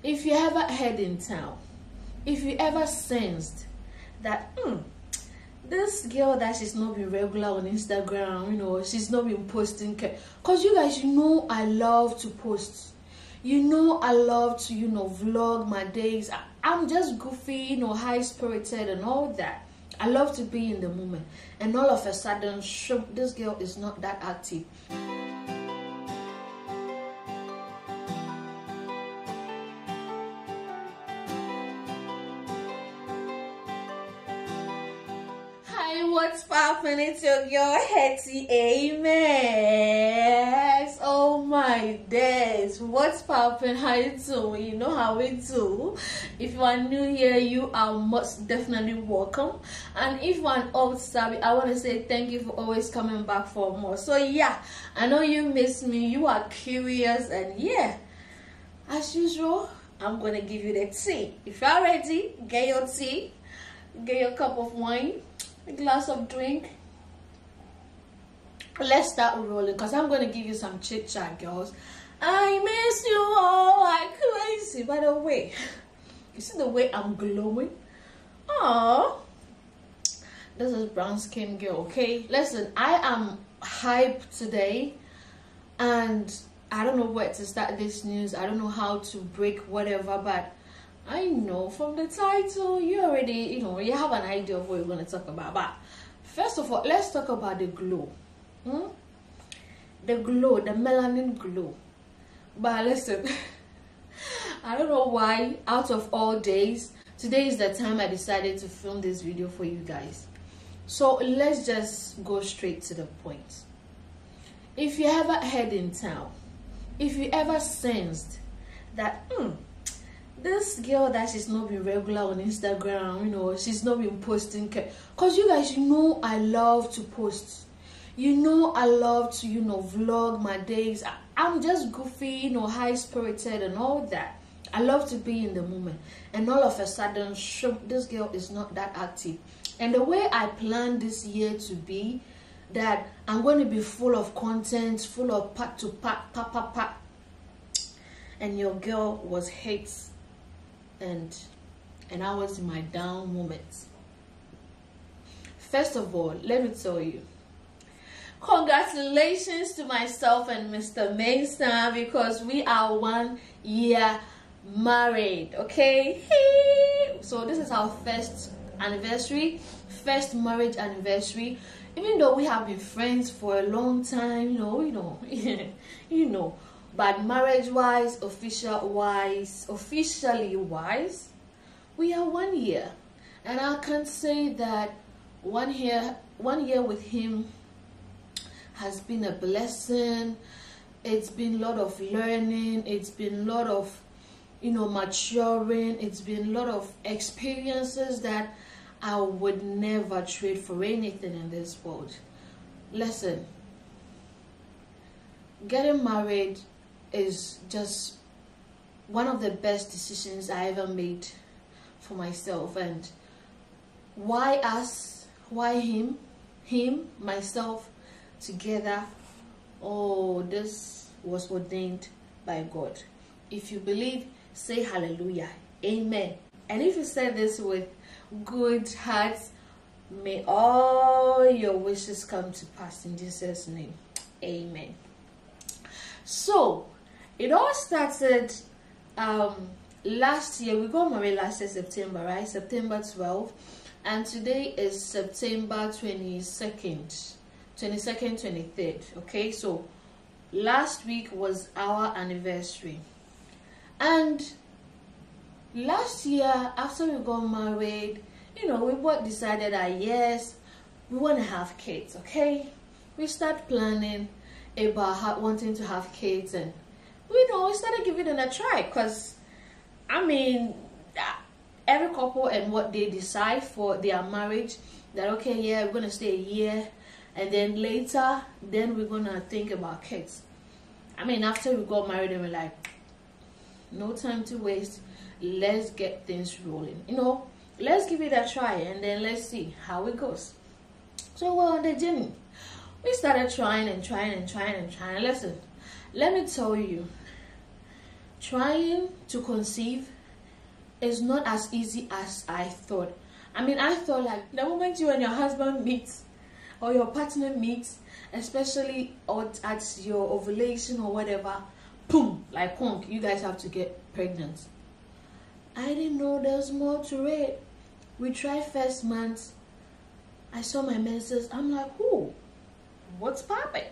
If you ever head in town, if you ever sensed that this girl that she's not been regular on Instagram, she's not been posting, because you guys, I love to post, I love to vlog my days. I'm just goofy, high spirited and all that. I love to be in the moment, and all of a sudden this girl is not that active. What's poppin'? It's your girl Hetty. Amen. Oh my days. What's poppin'? How you doing? You know how we do. If you are new here, you are most definitely welcome. And if you are an old savvy, I want to say thank you for always coming back for more. So yeah, I know you miss me. You are curious, and yeah, as usual, I'm gonna give you the tea. If you're ready, get your tea, get your cup of wine, a glass of drink. Let's start rolling, because I'm going to give you some chit chat, girls. I miss you all like crazy. By the way, you see the way I'm glowing? Oh, this is brown skin girl. Okay, listen, I am hyped today, and I don't know where to start this news. I don't know how to break whatever, but I know from the title you already, you have an idea of what we're going to talk about. But first of all, let's talk about the glow. The glow, the melanin glow. But listen, I don't know why, out of all days, today is the time I decided to film this video for you guys. So let's just go straight to the point. If you ever head in town, if you ever sensed that this girl that she's not been regular on Instagram, she's not been posting, because you guys, I love to post, I love to vlog my days. I'm just goofy, high spirited and all that. I love to be in the moment, and all of a sudden this girl is not that active. And the way I planned this year to be, that I'm going to be full of content, full of pat to pat, and your girl was hate, and I was in my down moments. First of all, let me tell you, congratulations to myself and Mr. Mason, because we are 1 year married. Okay, so this is our first anniversary, first marriage anniversary. Even though we have been friends for a long time, but marriage wise, officially wise, we are 1 year. And I can say that 1 year with him has been a blessing. It's been a lot of learning, it's been a lot of maturing, it's been a lot of experiences that I would never trade for anything in this world. Listen, getting married is just one of the best decisions I ever made for myself. And why us? Why him, myself together? Oh, this was ordained by God. If you believe, say hallelujah, amen. And if you say this with good heart, may all your wishes come to pass in Jesus' name, amen. So it all started last year. We got married last year, September, right? September 12th, and today is September 22nd, 23rd. Okay, so last week was our anniversary. And last year, after we got married, we both decided that yes, we want to have kids. Okay, we start planning about wanting to have kids, and we started giving it a try, because every couple and what they decide for their marriage, that okay, yeah, we're gonna stay a year, and then later we're gonna think about kids. After we got married, and we're like, no time to waste, let's get things rolling, let's give it a try, and then let's see how it goes. So we're on the journey. We started trying and trying. Listen, let me tell you, trying to conceive is not as easy as I thought. I mean, I thought like the moment you and your husband meet or your partner meets, especially at your ovulation or whatever, boom, like punk, you guys have to get pregnant. I didn't know there's more to it. We tried first month. I saw my menses. I'm like, who? What's popping?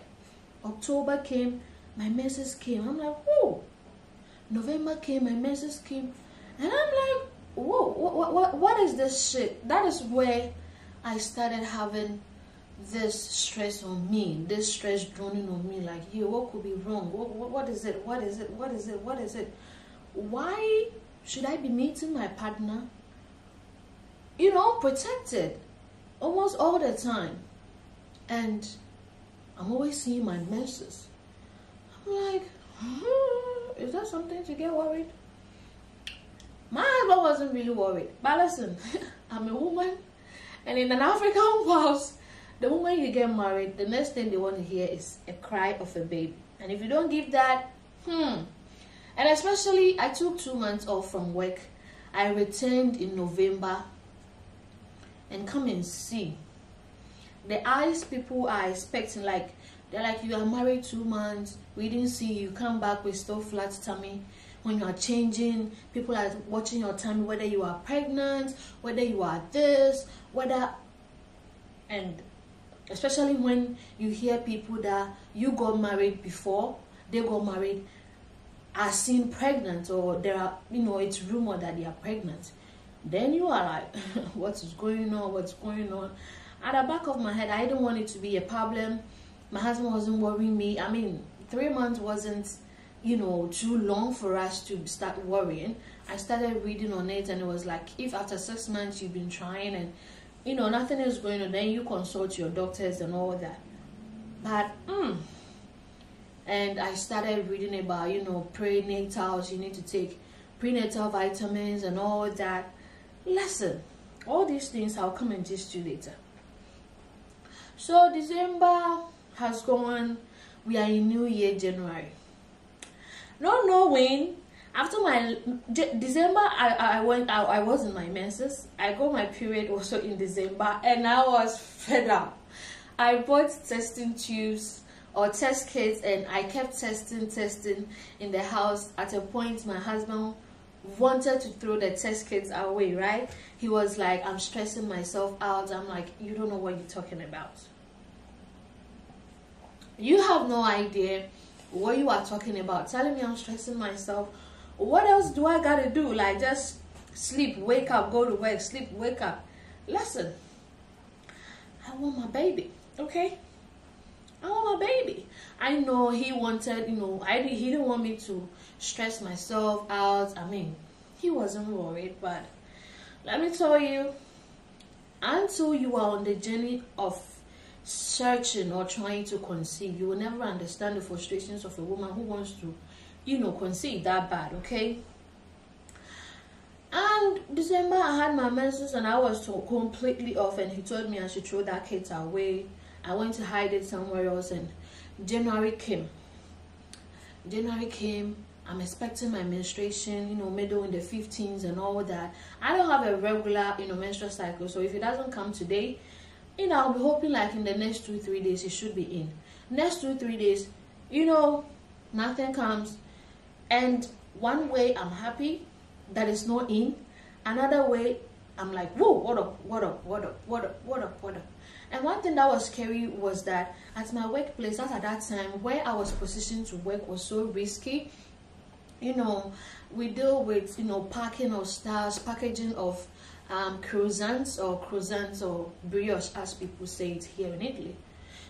October came, my menses came. I'm like, who? November came, my menses came. And I'm like, whoa, what is this shit? That is where I started having this stress on me, this stress droning on me. Like, yo, what could be wrong? What is it? What is it? What is it? What is it? Why should I be meeting my partner, you know, protected almost all the time? And I'm always seeing my menses. I'm like, is that something to get worried? My husband wasn't really worried. But listen, I'm a woman. And in an African house, the moment you get married, the next thing they want to hear is a cry of a baby. And if you don't give that, And especially, I took 2 months off from work. I returned in November. And come and see. The eyes people are expecting, like, they're like, you are married 2 months. We didn't see you come back with still flat tummy. When you are changing, people are watching your tummy, whether you are pregnant, whether you are this, whether, and especially when you hear people that you got married before, they got married, are seen pregnant, or there are, you know, it's rumored that they are pregnant. Then you are like, what is going on? What's going on? At the back of my head, I didn't want it to be a problem. My husband wasn't worrying me. I mean, 3 months wasn't, you know, too long for us to start worrying. I started reading on it, and it was like, if after 6 months you've been trying and, you know, nothing is going on, then you consult your doctors and all that. But, and I started reading about, you know, prenatals, you need to take prenatal vitamins and all that. Listen, all these things I'll come and gist you later. So December has gone. We are in New Year, January. Not knowing, after my December, I was in my menses. I got my period also in December, and I was fed up. I bought testing tubes or test kits, and I kept testing in the house. At a point, my husband wanted to throw the test kits away, right? He was like, I'm stressing myself out. I'm like, you don't know what you're talking about. You have no idea what you are talking about. Telling me I'm stressing myself. What else do I gotta do? Like, just sleep, wake up, go to work, sleep, wake up. Listen, I want my baby, okay? I want my baby. I know he wanted, you know, he didn't want me to stress myself out. I mean, he wasn't worried, but let me tell you, until you are on the journey of searching or trying to conceive, you will never understand the frustrations of a woman who wants to, you know, conceive that bad, okay? And December, I had my menses and I was completely off, and he told me I should throw that kit away. I went to hide it somewhere else, and January came. I'm expecting my menstruation, you know, middle in the 15s and all that. I don't have a regular, you know, menstrual cycle, so if it doesn't come today, you know, I'll be hoping like in the next 2-3 days it should be in. Next 2-3 days, you know, nothing comes, and one way I'm happy that it's not in, another way I'm like, whoa, what up. And one thing that was scary was that at my workplace, at that time where I was positioned to work, was so risky. You know, we deal with, you know, packing of stars, packaging of croissants or brioche, as people say it here in Italy.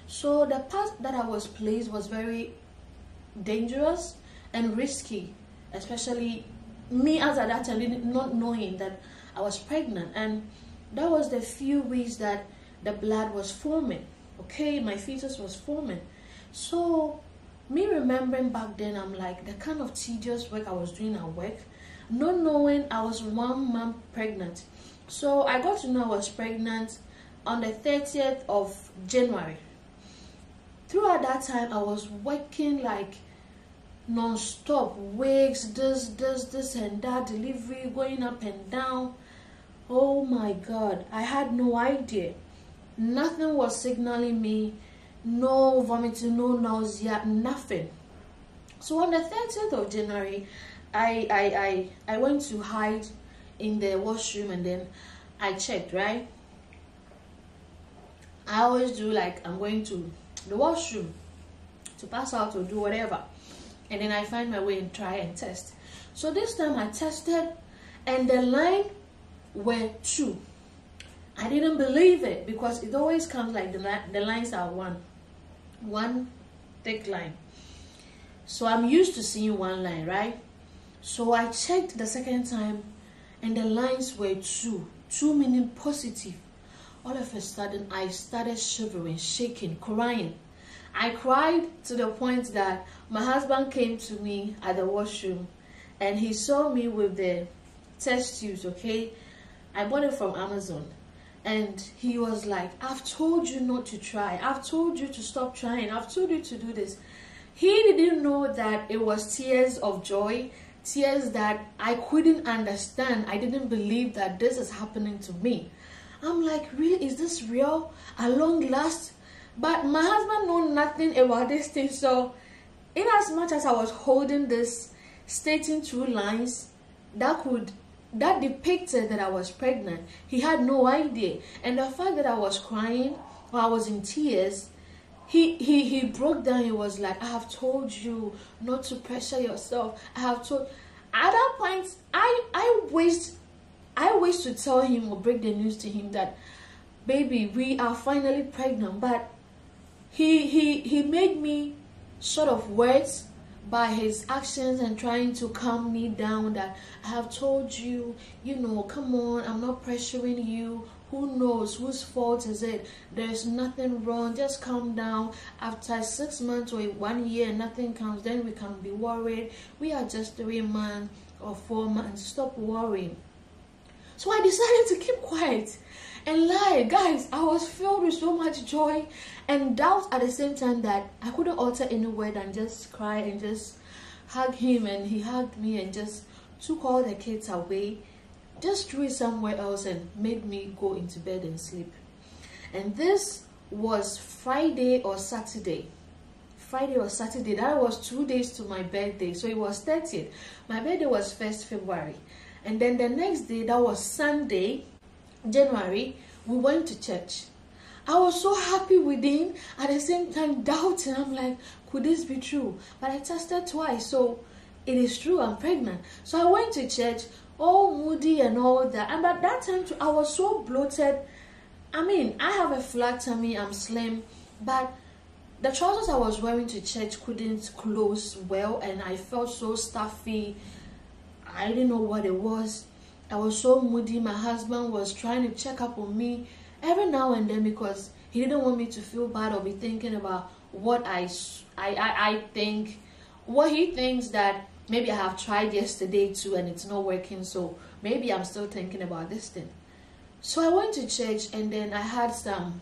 So the part that I was placed was very dangerous and risky, especially me as at that time not knowing that I was pregnant. And that was the few weeks that the blood was forming, okay? My fetus was forming. So me remembering back then, I'm like, the kind of tedious work I was doing at work, not knowing I was 1 month pregnant. So I got to know I was pregnant on the 30th of January. Throughout that time, I was working like non-stop, wigs, this and that, delivery going up and down. Oh my God, I had no idea. Nothing was signaling me, no vomiting, no nausea, nothing. So on the 30th of January, I went to hide in the washroom, and then I checked, right? I always do, like, I'm going to the washroom to pass out or do whatever, and then I find my way and try and test. So this time I tested, and the line were 2. I didn't believe it, because it always comes like the lines are one thick line. So I'm used to seeing one line, right? So I checked the second time, and the lines were 2 meaning positive. All of a sudden I started shivering, shaking, crying. I cried to the point that my husband came to me at the washroom, and he saw me with the test tubes. Okay, I bought it from Amazon, and he was like, I've told you not to try, I've told you to stop trying, I've told you to do this. He didn't know that it was tears of joy, tears that I couldn't understand. I didn't believe that this is happening to me. I'm like, really, is this real at long last? But my husband knew nothing about this thing. So in as much as I was holding this, stating 2 lines that depicted that I was pregnant, he had no idea. And the fact that I was crying or I was in tears, he broke down. He was like, I have told you not to pressure yourself. I have told. At that point, I wished to tell him or break the news to him that, baby, we are finally pregnant. But he made me sort of words by his actions and trying to calm me down, that I have told you, you know, come on, I'm not pressuring you. Who knows whose fault is it? There's nothing wrong, just calm down. After 6 months or 1 year nothing comes, then we can be worried. We are just 3 months or 4 months, stop worrying. So I decided to keep quiet and lie. Guys, I was filled with so much joy and doubt at the same time, that I couldn't utter any word and just cry and just hug him, and he hugged me and just took all the kids away, just threw it somewhere else and made me go into bed and sleep. And this was Friday or Saturday. That was 2 days to my birthday. So it was 30th. My birthday was 1st February. And then the next day, that was Sunday, January, we went to church. I was so happy within, at the same time doubting. I'm like, could this be true? But I tested twice, so it is true, I'm pregnant. So I went to church, all moody and all that. And by that time too, I was so bloated. I mean, I have a flat tummy, I'm slim, but the trousers I was wearing to church couldn't close well, and I felt so stuffy. I didn't know what it was. I was so moody. My husband was trying to check up on me every now and then, because he didn't want me to feel bad or be thinking about what I think, what he thinks that maybe I have tried yesterday too and it's not working, so maybe I'm still thinking about this thing. So I went to church, and then I had some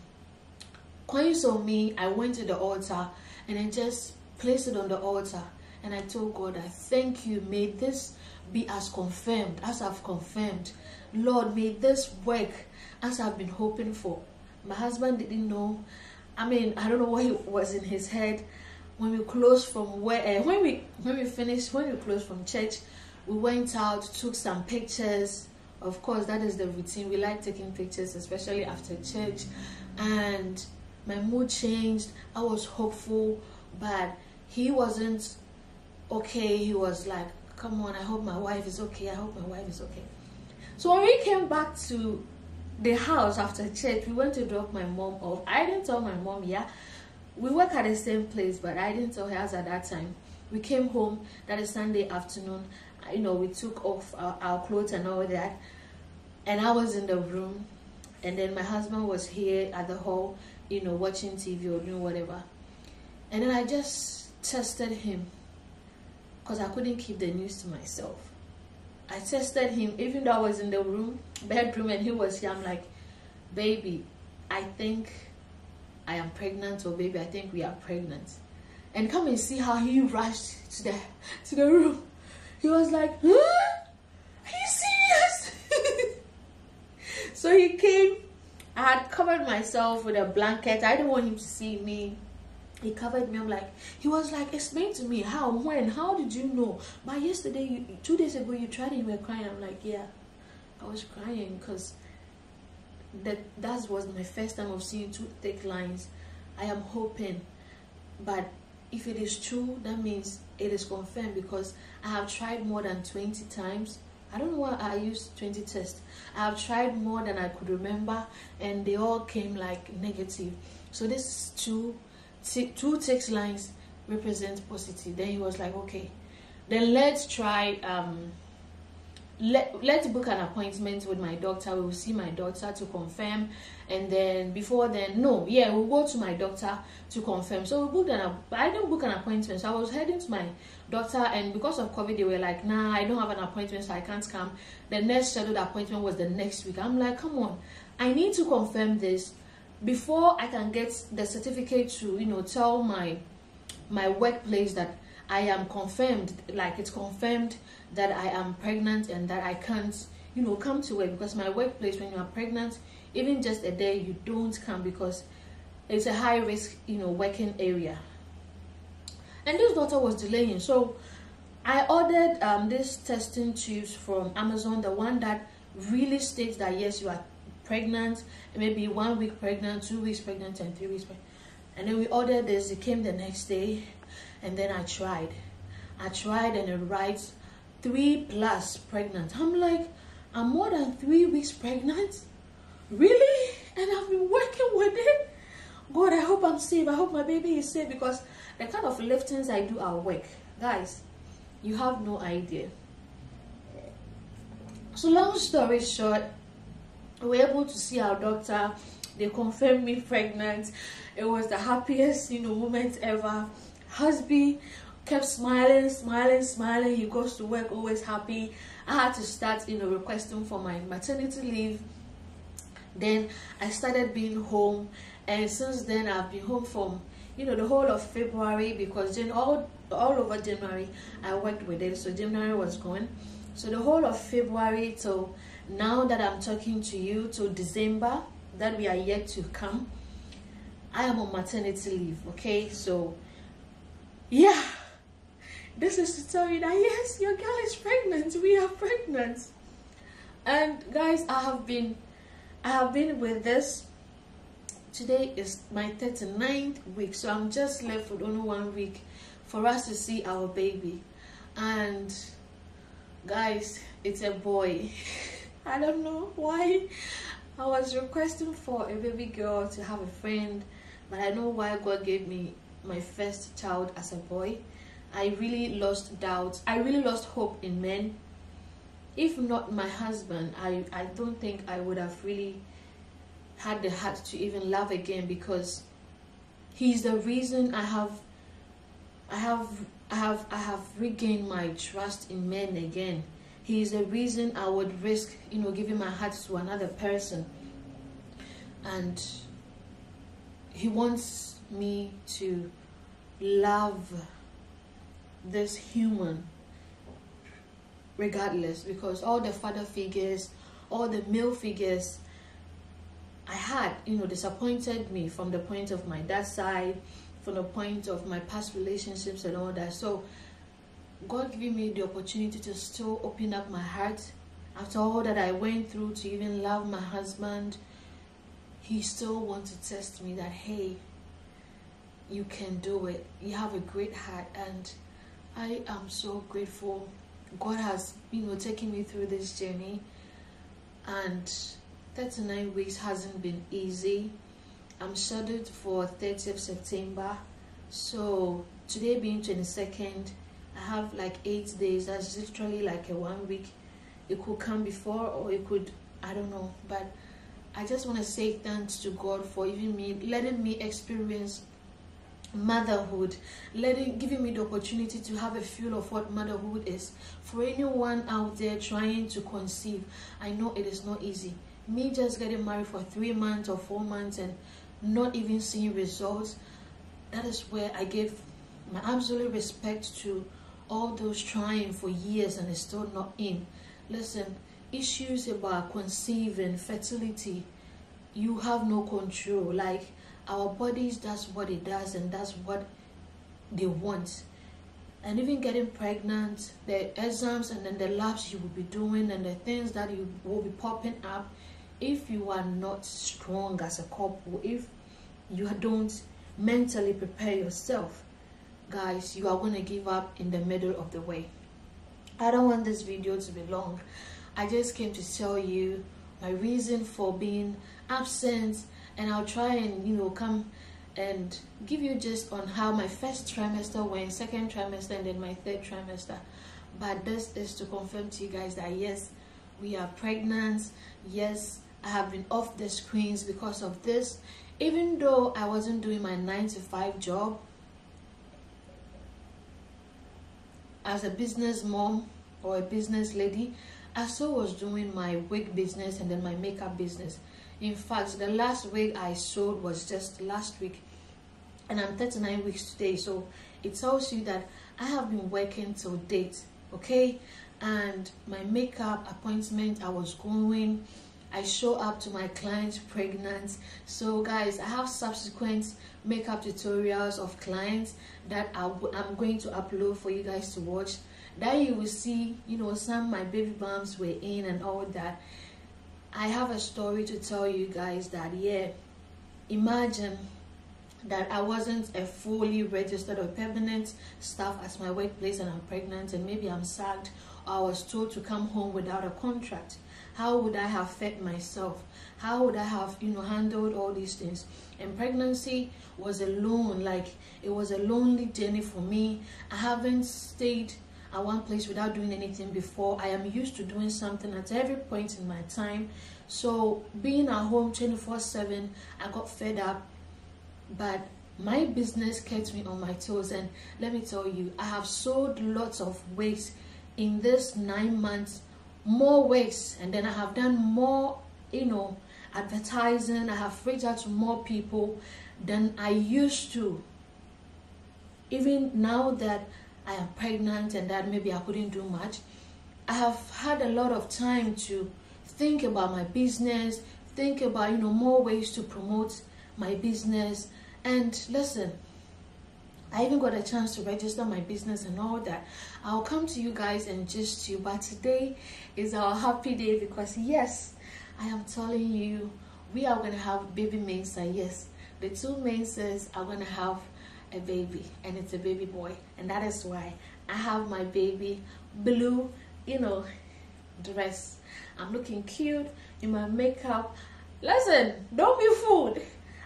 coins on me. I went to the altar and I just placed it on the altar, and I told God, I thank you, may this be as confirmed as I've confirmed. Lord, may this work as I've been hoping for. My husband didn't know. I mean, I don't know what was in his head. When we closed from when we closed from church, we went out, took some pictures. Of course, that is the routine. We like taking pictures, especially after church. And my mood changed. I was hopeful, but he wasn't okay. He was like, come on, I hope my wife is okay. I hope my wife is okay. So when we came back to the house after church, we went to drop my mom off. I didn't tell my mom, yeah. We work at the same place, but I didn't tell her at that time. We came home, that is Sunday afternoon. You know, we took off our clothes and all that. And I was in the room. And then my husband was here at the hall, you know, watching TV or doing whatever. And then I just tested him, because I couldn't keep the news to myself. I tested him, even though I was in the bedroom, and he was here. I'm like, baby, I think I am pregnant, or baby, I think we are pregnant. and come and see how he rushed to the room. He was like, huh? Are you serious? So he came. I had covered myself with a blanket. I didn't want him to see me. He covered me. He was like, explain to me how, when, how did you know? But yesterday, 2 days ago, you tried and you were crying. I'm like, yeah, I was crying because that was my first time of seeing 2 thick lines. I am hoping, but if it is true, that means it is confirmed, because I have tried more than 20 times. I don't know why I used 20 tests. I have tried more than I could remember, and they all came like negative. So this two thick lines represent positive. Then he was like, okay, then let's try let's book an appointment with my doctor. We will see my doctor to confirm, and then we'll go to my doctor to confirm. So we booked I didn't book an appointment, so I was heading to my doctor, and because of COVID they were like, nah, I don't have an appointment, so I can't come. The next scheduled appointment was the next week. I'm like, come on, I need to confirm this before I can get the certificate to tell my workplace that I am confirmed, like it's confirmed that I am pregnant and that I can't, come to work, because my workplace, when you are pregnant, even just a day, you don't come because it's a high risk, working area. And this doctor was delaying, so I ordered this testing tubes from Amazon, the one that really states that yes, you are pregnant, maybe 1 week pregnant, 2 weeks pregnant, and 3 weeks pregnant. And then we ordered this. It came the next day, and then I tried, and it writes 3+ pregnant. I'm like, I'm more than 3 weeks pregnant, really? And I've been working with it. God, I hope I'm safe. I hope my baby is safe, because the kind of liftings I do at work, guys, you have no idea. So long story short, we were able to see our doctor. They confirmed me pregnant. It was the happiest moment ever. Husby kept smiling. He goes to work always happy. I had to start requesting for my maternity leave. Then I started being home, and since then I've been home from the whole of February, because then all over January I worked with it, so January was gone. So the whole of February till now that I'm talking to you, till December that we are yet to come, I am on maternity leave. Okay, so yeah, this is to tell you that yes, your girl is pregnant. We are pregnant. And guys, I have been with this. Today is my 39th week, so I'm just left with only 1 week for us to see our baby. And guys, it's a boy. I don't know why I was requesting for a baby girl to have a friend, but I know why God gave me my first child as a boy. I really lost doubt. I really lost hope in men. If not my husband, I don't think I would have really had the heart to even love again, because he's the reason I have regained my trust in men again. He is the reason I would risk giving my heart to another person. And he wants me to love this human regardless, because all the father figures, all the male figures I had disappointed me, from the point of my dad's side, from the point of my past relationships and all that. So God giving me the opportunity to still open up my heart after all that I went through to even love my husband. He still wants to test me that, hey, you can do it. You have a great heart. And I am so grateful. God has taken me through this journey, and 39 weeks hasn't been easy. I'm scheduled for 30th September, so today being 22nd, I have like 8 days. That's literally like a 1 week. It could come before, or it could, I don't know. But I just want to say thanks to God for letting me experience motherhood, giving me the opportunity to have a feel of what motherhood is. For anyone out there trying to conceive, I know it is not easy. Me just getting married for 3 months or 4 months and not even seeing results, that is where I gave my absolute respect to all those trying for years and it's still not in. Listen, issues about conceiving, fertility, you have no control. Like, our bodies, that's what it does, and that's what they want. And even getting pregnant, the exams and then the labs you will be doing and the things that you will be popping up, if you are not strong as a couple, if you don't mentally prepare yourself, guys, you are going to give up in the middle of the way. I don't want this video to be long. I just came to tell you my reason for being absent, and I'll try and, you know, come and give you just on how my first trimester went, second trimester, and then my third trimester. But this is to confirm to you guys that yes, we are pregnant. Yes, I have been off the screens because of this. Even though I wasn't doing my 9-to-5 job as a business mom or a business lady, I still was doing my wig business and then my makeup business. In fact, the last wig I sold was just last week, and I'm 39 weeks today, so it tells you that I have been working till date, okay? And my makeup appointment, I was going, I show up to my clients pregnant. So guys, I have subsequent makeup tutorials of clients that I'm going to upload for you guys to watch, that you will see, you know, some my baby bumps were in and all that. I have a story to tell you guys that, yeah, imagine that I wasn't a fully registered or permanent staff at my workplace and I'm pregnant, and maybe I'm sacked, or I was told to come home without a contract. How would I have fed myself? How would I have, you know, handled all these things? And pregnancy was alone, like it was a lonely journey for me. I haven't stayed at one place without doing anything before. I am used to doing something at every point in my time. So being at home 24/7, I got fed up. But my business kept me on my toes, and let me tell you, I have sold lots of wigs in this 9 months, more wigs, and then I have done more, you know, advertising. I have reached out to more people than I used to. Even now that I am pregnant and that maybe I couldn't do much, I have had a lot of time to think about my business, think about, you know, more ways to promote my business. And listen, I even got a chance to register my business and all that. I'll come to you guys and just you, but today is our happy day because yes, I am telling you, we are going to have baby Mensa. Yes, the two Mensas are going to have a baby, and it's a baby boy, and that is why I have my baby blue, you know, dress. I'm looking cute in my makeup. Listen, don't be fooled.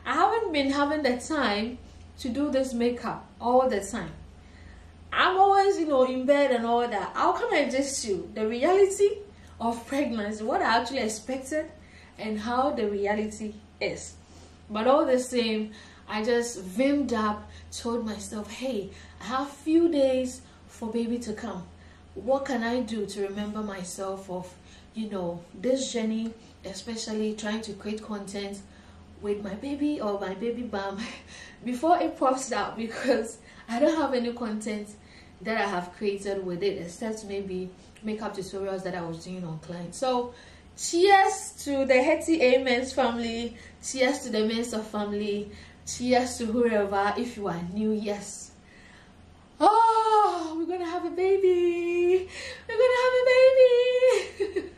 I haven't been having the time to do this makeup all the time. I'm always, you know, in bed and all that. I'll come and just you the reality of pregnancy, what I actually expected and how the reality is. But all the same, I just vimmed up, told myself, hey, I have few days for baby to come. What can I do to remember myself of, you know, this journey, especially trying to create content with my baby or my baby bump before it pops out, because I don't have any content that I have created with it except maybe makeup tutorials that I was doing on clients. So cheers to the Hetty Amens family, cheers to the Mensa family, cheers to whoever. If you are new, yes, oh, we're gonna have a baby, we're gonna have a baby.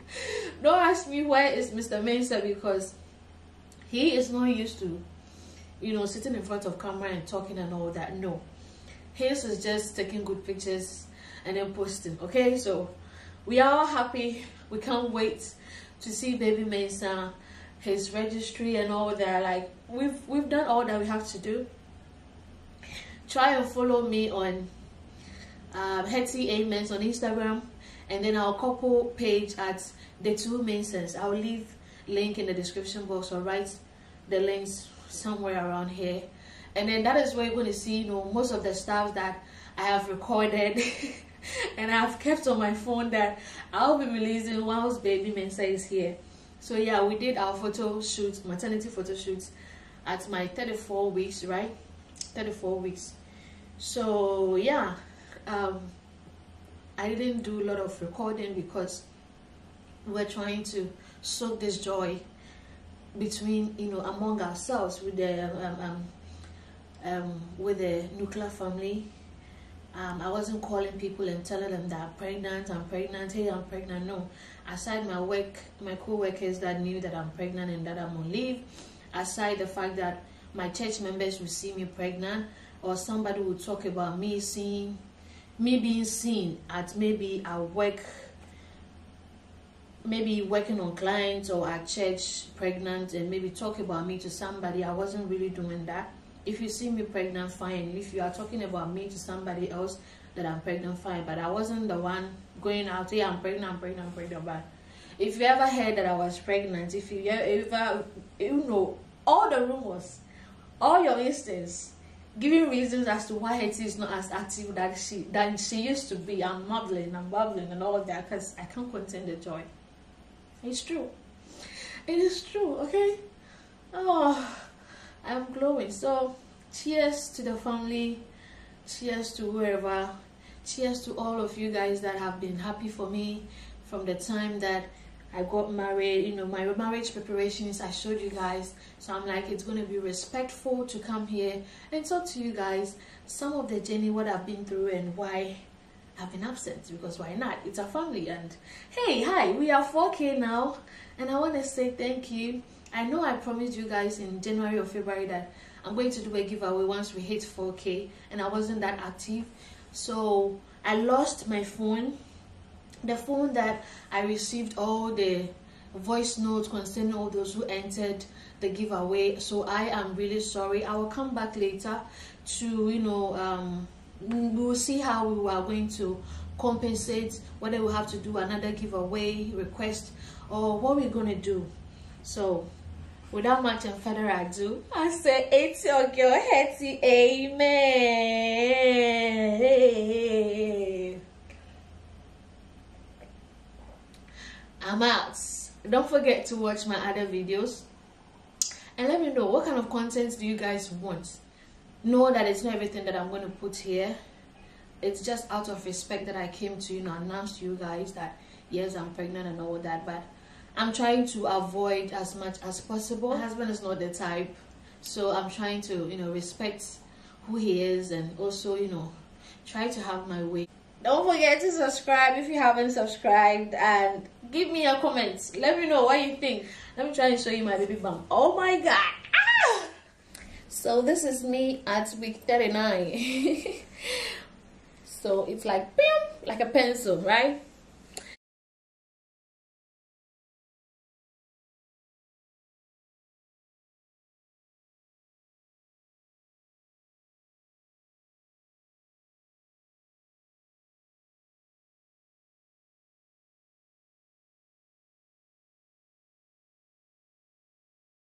Don't ask me where is Mr. Mensa, because he is not used to, you know, sitting in front of camera and talking and all that. No, his is just taking good pictures and then posting. Okay, so we are all happy. We can't wait to see baby Mensa, his registry and all that. Like we've done all that we have to do. Try and follow me on Hetty Amens on Instagram, and then our couple page at the two Mensas. I'll leave link in the description box, or write the links somewhere around here, and then that is where you're going to see, you know, most of the stuff that I have recorded and I've kept on my phone that I'll be releasing whilst baby Mensa is here. So yeah, we did our photo shoot, maternity photo shoots at my 34 weeks, right? 34 weeks. So yeah, I didn't do a lot of recording because we're trying to soak this joy between, you know, among ourselves with the nuclear family. I wasn't calling people and telling them that I'm pregnant, hey, I'm pregnant. No, aside my work, my co-workers that knew that I'm pregnant and that I'm on leave, aside the fact that my church members will see me pregnant, or somebody will talk about me being seen at maybe at work, maybe working on clients or at church pregnant, and maybe talk about me to somebody. I wasn't really doing that. If you see me pregnant, fine. If you are talking about me to somebody else that I'm pregnant, fine. But I wasn't the one going out, hey, I'm pregnant. But if you ever heard that I was pregnant, if you ever, you know, all the rumors, all your instincts, giving reasons as to why it is not as active that she used to be. I'm babbling and all of that because I can't contain the joy. It's true. It is true, okay? Oh, I'm glowing. So cheers to the family, cheers to whoever, cheers to all of you guys that have been happy for me from the time that I got married. You know, my marriage preparations, I showed you guys. So I'm like, it's going to be respectful to come here and talk to you guys some of the journey, what I've been through and why I've been absent, because why not? It's a family. And hey, hi, we are 4K now, and I want to say thank you. I know I promised you guys in January or February that I'm going to do a giveaway once we hit 4K, and I wasn't that active. So I lost my phone, the phone that I received all the voice notes concerning all those who entered the giveaway. So I am really sorry. I will come back later to, you know, we'll see how we are going to compensate, whether we'll have to do another giveaway request or what we're going to do. So without much further ado, I say it's your girl Hetty. Amen. I'm out. Don't forget to watch my other videos and let me know what kind of content do you guys want. Know that it's not everything that I'm going to put here. It's just out of respect that I came to, you know, announce to you guys that yes, I'm pregnant and all that, but I'm trying to avoid as much as possible. My husband is not the type, so I'm trying to, you know, respect who he is and also, you know, try to have my way. Don't forget to subscribe if you haven't subscribed, and give me a comment. Let me know what you think. Let me try and show you my baby bump. Oh my god. Ah! So this is me at week 39. So it's like, bam, like a pencil, right?